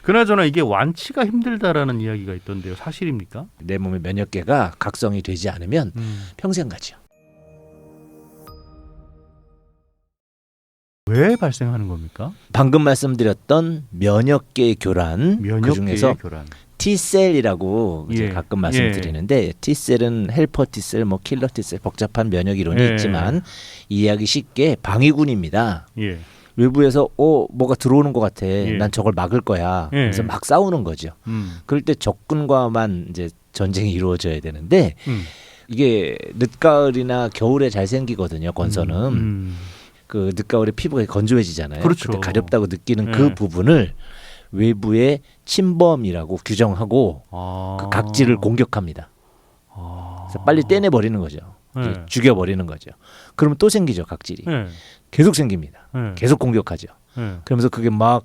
그나저나 이게 완치가 힘들다라는 이야기가 있던데요. 사실입니까? 내 몸의 면역계가 각성이 되지 않으면 평생 가죠. 왜 발생하는 겁니까? 방금 말씀드렸던 면역계의 교란, 면역계의 그중에서 교란. T셀이라고 이제 예. 가끔 말씀드리는데 T셀은 헬퍼 T셀, 뭐 킬러 T셀 복잡한 면역 이론이 예. 있지만 이해하기 쉽게 방위군입니다. 예. 외부에서 뭐가 들어오는 것 같아. 예. 난 저걸 막을 거야. 예. 그래서 막 싸우는 거죠. 그럴 때 적군과만 이제 전쟁이 이루어져야 되는데 이게 늦가을이나 겨울에 잘 생기거든요. 건선은 그 늦가을에 피부가 건조해지잖아요. 그렇죠. 그때 가렵다고 느끼는 예. 그 부분을 외부의 침범이라고 규정하고 그 각질을 공격합니다. 그래서 빨리 떼내 버리는 거죠. 예. 죽여 버리는 거죠. 그러면 또 생기죠, 각질이. 예. 계속 생깁니다. 예. 계속 공격하죠. 예. 그러면서 그게 막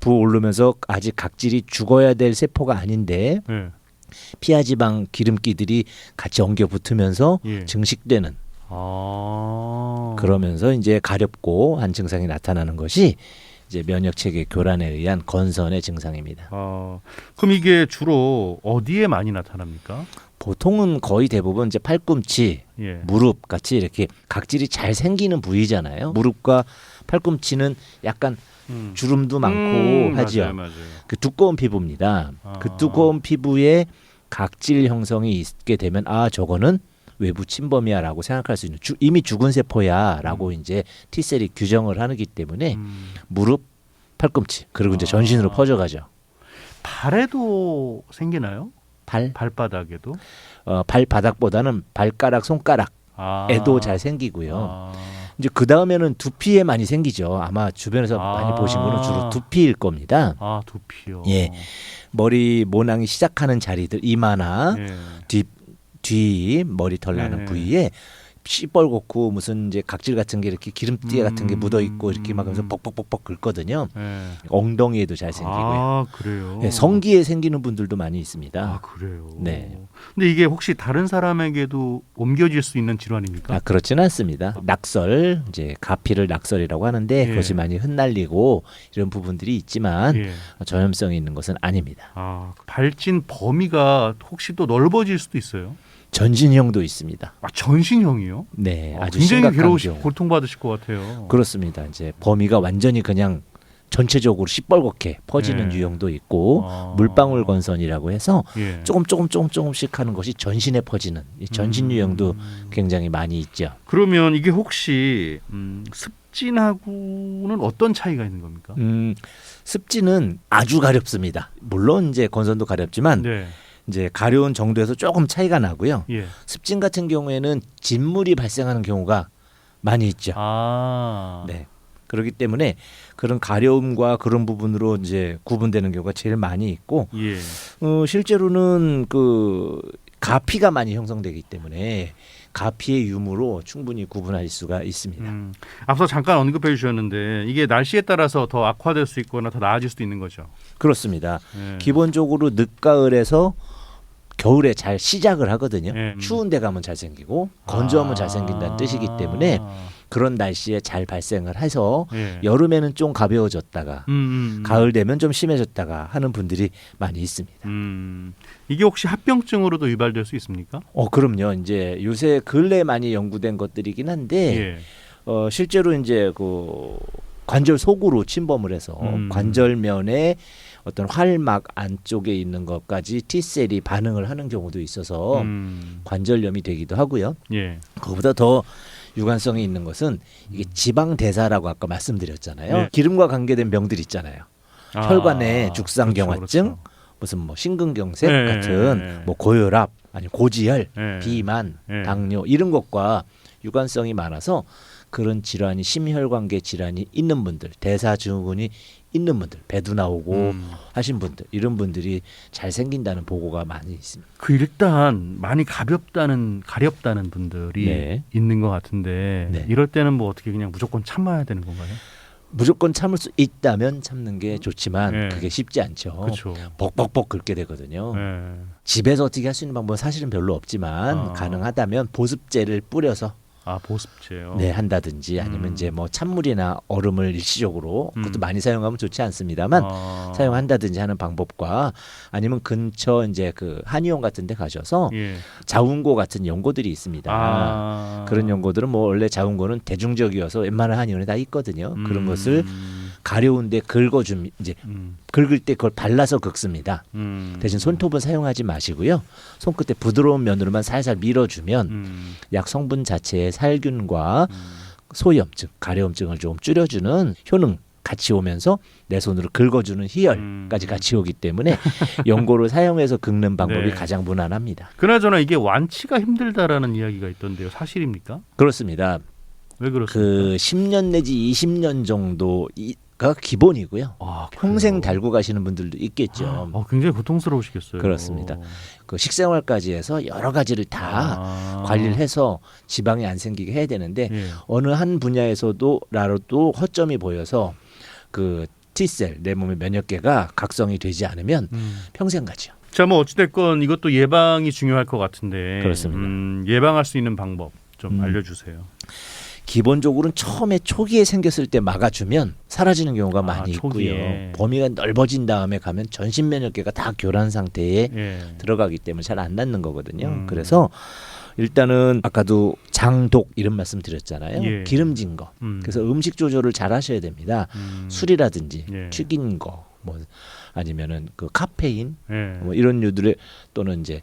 부어오르면서 아직 각질이 죽어야 될 세포가 아닌데 예. 피하지방 기름기들이 같이 엉겨 붙으면서 예. 증식되는 그러면서 이제 가렵고 한 증상이 나타나는 것이 이제 면역 체계 교란에 의한 건선의 증상입니다. 그럼 이게 주로 어디에 많이 나타납니까? 보통은 거의 대부분 이제 팔꿈치, 예. 무릎 같이 이렇게 각질이 잘 생기는 부위잖아요. 무릎과 팔꿈치는 약간 주름도 많고 하지요. 맞아요, 맞아요. 그 두꺼운 피부입니다. 그 두꺼운 피부에 각질 형성이 있게 되면 저거는 외부 침범이야라고 생각할 수 있는 이미 죽은 세포야라고 이제 T셀이 규정을 하기 때문에 무릎, 팔꿈치 그리고 이제 전신으로 퍼져가죠. 발에도 생기나요? 발바닥에도? 발바닥보다는 발가락, 손가락에도 잘 생기고요. 이제 그 다음에는 두피에 많이 생기죠. 아마 주변에서 많이 보신 거는 주로 두피일 겁니다. 두피요. 예, 머리 모낭이 시작하는 자리들 이마나 예. 뒤 머리털 나는 네. 부위에 시뻘겋고 무슨 이제 각질 같은 게 이렇게 기름띠 같은 게 묻어 있고 이렇게 막 하면서 벅벅벅벅 긁거든요. 예. 엉덩이에도 잘 생기고요. 그래요. 네, 성기에 생기는 분들도 많이 있습니다. 그래요. 네. 근데 이게 혹시 다른 사람에게도 옮겨질 수 있는 질환입니까? 그렇지는 않습니다. 낙설, 이제 가피를 낙설이라고 하는데 예. 그것이 많이 흩날리고 이런 부분들이 있지만 예. 전염성이 있는 것은 아닙니다. 발진 범위가 혹시 또 넓어질 수도 있어요? 전신형도 있습니다. 전신형이요? 네, 아주 굉장히 심각한 경우. 고통받으실 것 같아요. 그렇습니다. 이제 범위가 완전히 그냥 전체적으로 시뻘겋게 퍼지는 예. 유형도 있고 물방울 건선이라고 해서 예. 조금씩 하는 것이 전신에 퍼지는 이 전신 유형도 굉장히 많이 있죠. 그러면 이게 혹시 습진하고는 어떤 차이가 있는 겁니까? 습진은 아주 가렵습니다. 물론 이제 건선도 가렵지만 네. 이제 가려운 정도에서 조금 차이가 나고요. 예. 습진 같은 경우에는 진물이 발생하는 경우가 많이 있죠. 네. 그렇기 때문에 그런 가려움과 그런 부분으로 이제 구분되는 경우가 제일 많이 있고, 예. 실제로는 그 가피가 많이 형성되기 때문에 가피의 유무로 충분히 구분할 수가 있습니다. 앞서 잠깐 언급해 주셨는데 이게 날씨에 따라서 더 악화될 수 있거나 더 나아질 수도 있는 거죠. 그렇습니다. 예. 기본적으로 늦가을에서 겨울에 잘 시작을 하거든요. 예. 추운 데 가면 잘 생기고 건조하면 잘 생긴다는 뜻이기 때문에 그런 날씨에 잘 발생을 해서 예. 여름에는 좀 가벼워졌다가 가을 되면 좀 심해졌다가 하는 분들이 많이 있습니다. 이게 혹시 합병증으로도 유발될 수 있습니까? 그럼요. 이제 요새 근래 많이 연구된 것들이긴 한데 예. 실제로 이제 그 관절 속으로 침범을 해서 관절면에 어떤 활막 안쪽에 있는 것까지 T셀이 반응을 하는 경우도 있어서 관절염이 되기도 하고요. 예. 그거보다 더 유관성이 있는 것은 이게 지방 대사라고 아까 말씀드렸잖아요. 네. 기름과 관계된 병들 있잖아요. 혈관의 죽상경화증, 그렇죠. 무슨 뭐 심근경색 네, 같은 네. 뭐 고혈압, 아니 고지혈, 네. 비만, 네. 당뇨 이런 것과 유관성이 많아서 그런 질환이 심혈관계 질환이 있는 분들, 대사증후군이 있는 분들, 배도 나오고 하신 분들 이런 분들이 잘 생긴다는 보고가 많이 있습니다. 일단 많이 가렵다는 분들이 네. 있는 것 같은데 네. 이럴 때는 뭐 어떻게 그냥 무조건 참아야 되는 건가요? 무조건 참을 수 있다면 참는 게 좋지만 네. 그게 쉽지 않죠. 그렇죠. 벅벅벅 긁게 되거든요. 네. 집에서 어떻게 할 수 있는 방법은 사실은 별로 없지만 가능하다면 보습제를 뿌려서 보습제요. 네, 한다든지 아니면 이제 뭐 찬물이나 얼음을 일시적으로 그것도 많이 사용하면 좋지 않습니다만 사용한다든지 하는 방법과 아니면 근처 이제 그 한의원 같은 데 가셔서 예. 자운고 같은 연고들이 있습니다. 그런 연고들은 뭐 원래 자운고는 대중적이어서 웬만한 한의원에 다 있거든요. 그런 것을 가려운데 긁어주면 이제 긁을 때 그걸 발라서 긁습니다. 대신 손톱은 사용하지 마시고요. 손끝에 부드러운 면으로만 살살 밀어주면 약 성분 자체의 살균과 소염증, 가려움증을 좀 줄여주는 효능 같이 오면서 내 손으로 긁어주는 희열까지 같이 오기 때문에 연고를 사용해서 긁는 방법이 네. 가장 무난합니다. 그나저나 이게 완치가 힘들다라는 이야기가 있던데요. 사실입니까? 그렇습니다. 왜 그렇습니까? 그 10년 내지 20년 정도가 기본이고요. 평생 달고 가시는 분들도 있겠죠. 굉장히 고통스러우시겠어요. 그렇습니다. 그 식생활까지 해서 여러 가지를 다 관리를 해서 지방이 안 생기게 해야 되는데 예. 어느 한 분야에서도 허점이 보여서 그 T셀 내 몸의 면역계가 각성이 되지 않으면 평생 가죠. 자, 뭐 어찌됐건 이것도 예방이 중요할 것 같은데 그렇습니다. 예방할 수 있는 방법 좀 알려주세요. 기본적으로는 처음에 초기에 생겼을 때 막아주면 사라지는 경우가 많이 초기에. 있고요. 범위가 넓어진 다음에 가면 전신 면역계가 다 교란 상태에 예. 들어가기 때문에 잘 안 낫는 거거든요. 그래서 일단은 아까도 장독 이런 말씀 드렸잖아요. 예. 기름진 거. 그래서 음식 조절을 잘 하셔야 됩니다. 술이라든지 예. 튀긴 거, 뭐 아니면은 그 카페인, 예. 뭐 이런 류들의 또는 이제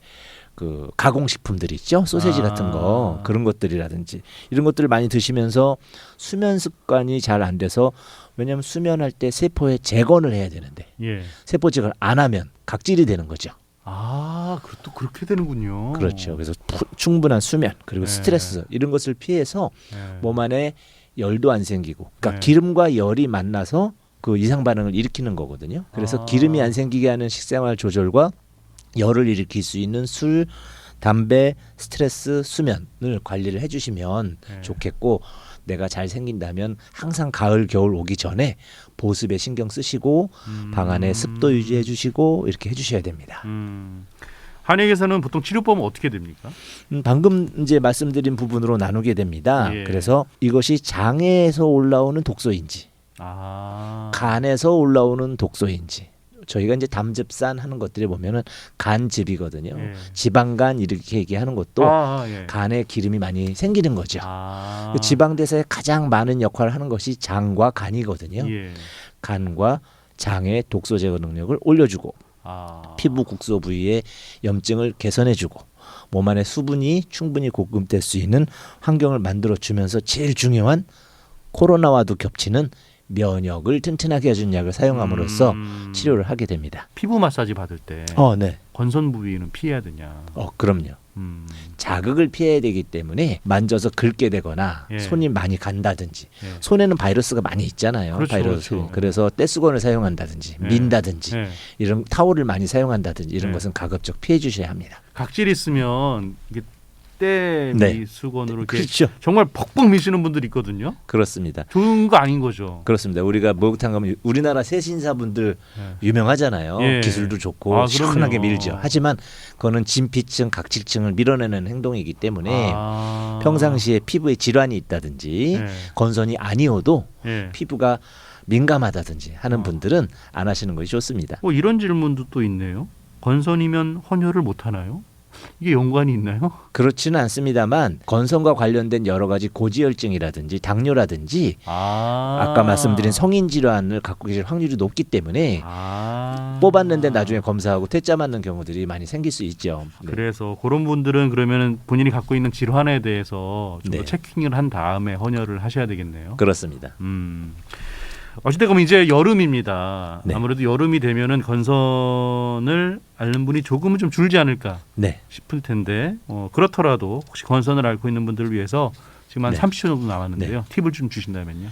그 가공식품들 있죠. 소세지 같은 거 그런 것들이라든지 이런 것들을 많이 드시면서 수면 습관이 잘 안 돼서 왜냐하면 수면할 때 세포에 재건을 해야 되는데 예. 세포 재건을 안 하면 각질이 되는 거죠. 그것도 그렇게 되는군요. 그렇죠. 그래서 충분한 수면 그리고 네. 스트레스 이런 것을 피해서 예. 몸 안에 열도 안 생기고 그러니까 네. 기름과 열이 만나서 그 이상 반응을 일으키는 거거든요. 그래서 기름이 안 생기게 하는 식생활 조절과 열을 일으킬 수 있는 술, 담배, 스트레스, 수면을 관리를 해주시면 네. 좋겠고 내가 잘 생긴다면 항상 가을, 겨울 오기 전에 보습에 신경 쓰시고 방 안에 습도 유지해 주시고 이렇게 해주셔야 됩니다. 한의에서는 보통 치료법은 어떻게 됩니까? 방금 이제 말씀드린 부분으로 나누게 됩니다. 예. 그래서 이것이 장에서 올라오는 독소인지 간에서 올라오는 독소인지 저희가 이제 담즙산 하는 것들에 보면은 간즙이거든요. 예. 지방간 이렇게 얘기하는 것도 예. 간에 기름이 많이 생기는 거죠. 그 지방대사에 가장 많은 역할을 하는 것이 장과 간이거든요. 예. 간과 장의 독소 제거 능력을 올려주고 피부 국소 부위의 염증을 개선해주고 몸 안에 수분이 충분히 공급될 수 있는 환경을 만들어주면서 제일 중요한 코로나와도 겹치는 면역을 튼튼하게 해주는 약을 사용함으로써 치료를 하게 됩니다. 피부 마사지 받을 때 네. 건선 부위는 피해야 되냐? 그럼요. 자극을 피해야 되기 때문에 만져서 긁게 되거나 예. 손이 많이 간다든지 예. 손에는 바이러스가 많이 있잖아요. 그렇죠, 바이러스. 그렇죠. 그래서 떼수건을 사용한다든지 예. 민다든지 예. 이런 타올을 많이 사용한다든지 이런 예. 것은 가급적 피해 주셔야 합니다. 각질 있으면 이게 때 네. 미수건으로 이렇게 그렇죠. 정말 벅벅 미시는 분들이 있거든요. 그렇습니다. 좋은 거 아닌 거죠. 그렇습니다. 우리가 목욕탕 가면 우리나라 세신사분들 예. 유명하잖아요. 예. 기술도 좋고 시원하게 그럼요. 밀죠. 하지만 그거는 진피층, 각질층을 밀어내는 행동이기 때문에 평상시에 피부에 질환이 있다든지 예. 건선이 아니어도 예. 피부가 민감하다든지 하는 분들은 안 하시는 것이 좋습니다. 이런 질문도 또 있네요. 건선이면 헌혈을 못 하나요? 이게 연관이 있나요? 그렇지는 않습니다만 건선과 관련된 여러 가지 고지혈증이라든지 당뇨라든지 아까 말씀드린 성인 질환을 갖고 계실 확률이 높기 때문에 뽑았는데 나중에 검사하고 퇴짜 맞는 경우들이 많이 생길 수 있죠. 네. 그래서 그런 분들은 그러면 본인이 갖고 있는 질환에 대해서 좀 더 네. 체킹을 한 다음에 헌혈을 하셔야 되겠네요. 그렇습니다. 어쨌든 이제 여름입니다. 네. 아무래도 여름이 되면은 건선을 앓는 분이 조금은 좀 줄지 않을까 네. 싶을 텐데 그렇더라도 혹시 건선을 앓고 있는 분들을 위해서 지금 한 네. 30초 정도 남았는데요. 팁을 좀 주신다면요.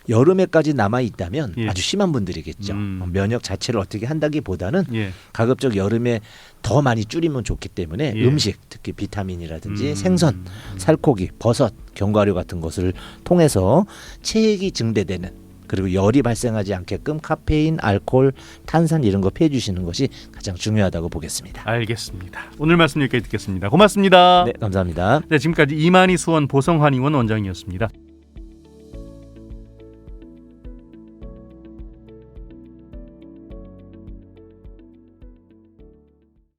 여름에까지 남아 있다면 예. 아주 심한 분들이겠죠. 면역 자체를 어떻게 한다기보다는 예. 가급적 여름에 더 많이 줄이면 좋기 때문에 예. 음식, 특히 비타민이라든지 생선, 살코기, 버섯, 견과류 같은 것을 통해서 체액이 증대되는 그리고 열이 발생하지 않게끔 카페인, 알코올, 탄산 이런 거 피해 주시는 것이 가장 중요하다고 보겠습니다. 알겠습니다. 오늘 말씀 여기까지 듣겠습니다. 고맙습니다. 네, 감사합니다. 네, 지금까지 이만희 수원 보성한의원 원장이었습니다.